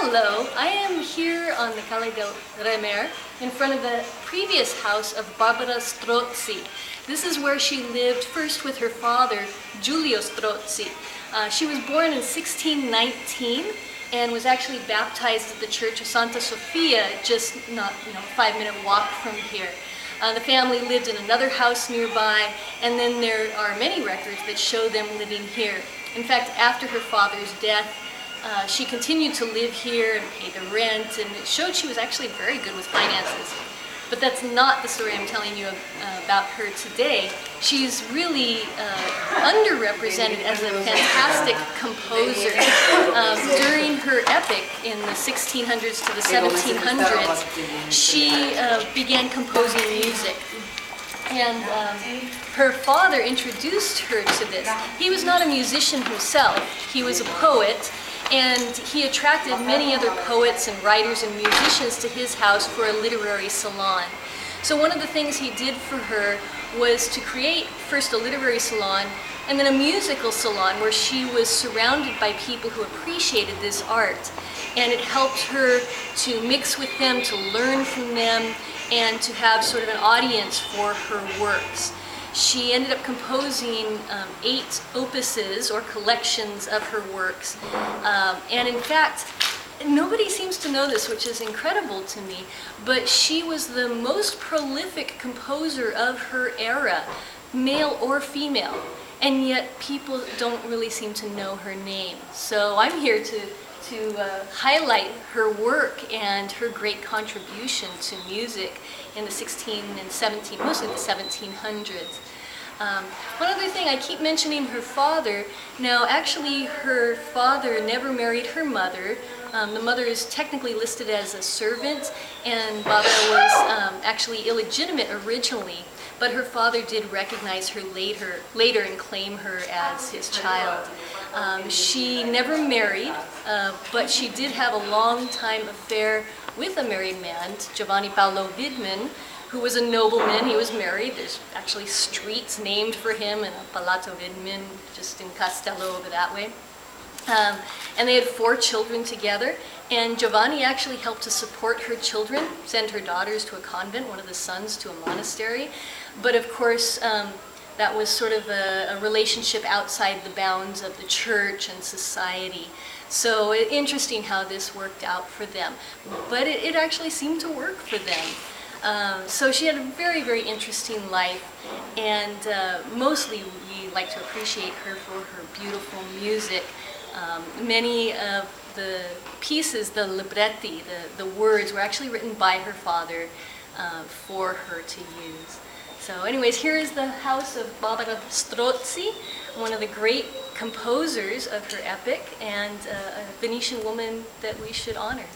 Hello, I am here on the Calle del Remer in front of the previous house of Barbara Strozzi. This is where she lived first with her father, Giulio Strozzi. She was born in 1619 and was actually baptized at the Church of Santa Sofia, just not a 5-minute walk from here. The family lived in another house nearby, and then there are many records that show them living here. In fact, after her father's death, she continued to live here and pay the rent, and it showed she was actually very good with finances. But that's not the story I'm telling you about her today. She's really underrepresented as a fantastic composer. During her epic in the 1600s to the 1700s, she began composing music. And her father introduced her to this. He was not a musician himself. He was a poet, and he attracted many other poets and writers and musicians to his house for a literary salon. So one of the things he did for her was to create first a literary salon and then a musical salon where she was surrounded by people who appreciated this art. And it helped her to mix with them, to learn from them, and to have sort of an audience for her works. She ended up composing 8 opuses or collections of her works. And in fact, nobody seems to know this, which is incredible to me, but she was the most prolific composer of her era, male or female. And yet people don't really seem to know her name. So I'm here to highlight her work and her great contribution to music in the 16 and 17, mostly the 1700s. One other thing, I keep mentioning her father. Now, actually, her father never married her mother. The mother is technically listed as a servant, and Barbara was actually illegitimate originally, but her father did recognize her later and claim her as his child. She never married, but she did have a long-time affair with a married man, Giovanni Paolo Widman, who was a nobleman. He was married. There's actually streets named for him in Palazzo Widman, just in Castello over that way. And they had 4 children together, and Giovanni actually helped to support her children, send her daughters to a convent, one of the sons to a monastery. But of course, that was sort of a relationship outside the bounds of the church and society. So interesting how this worked out for them. But it actually seemed to work for them. So she had a very, very interesting life, and mostly we like to appreciate her for her beautiful music. Many of the pieces, the libretti, the words, were actually written by her father for her to use. So anyways, here is the house of Barbara Strozzi, one of the great composers of her epic, and a Venetian woman that we should honor.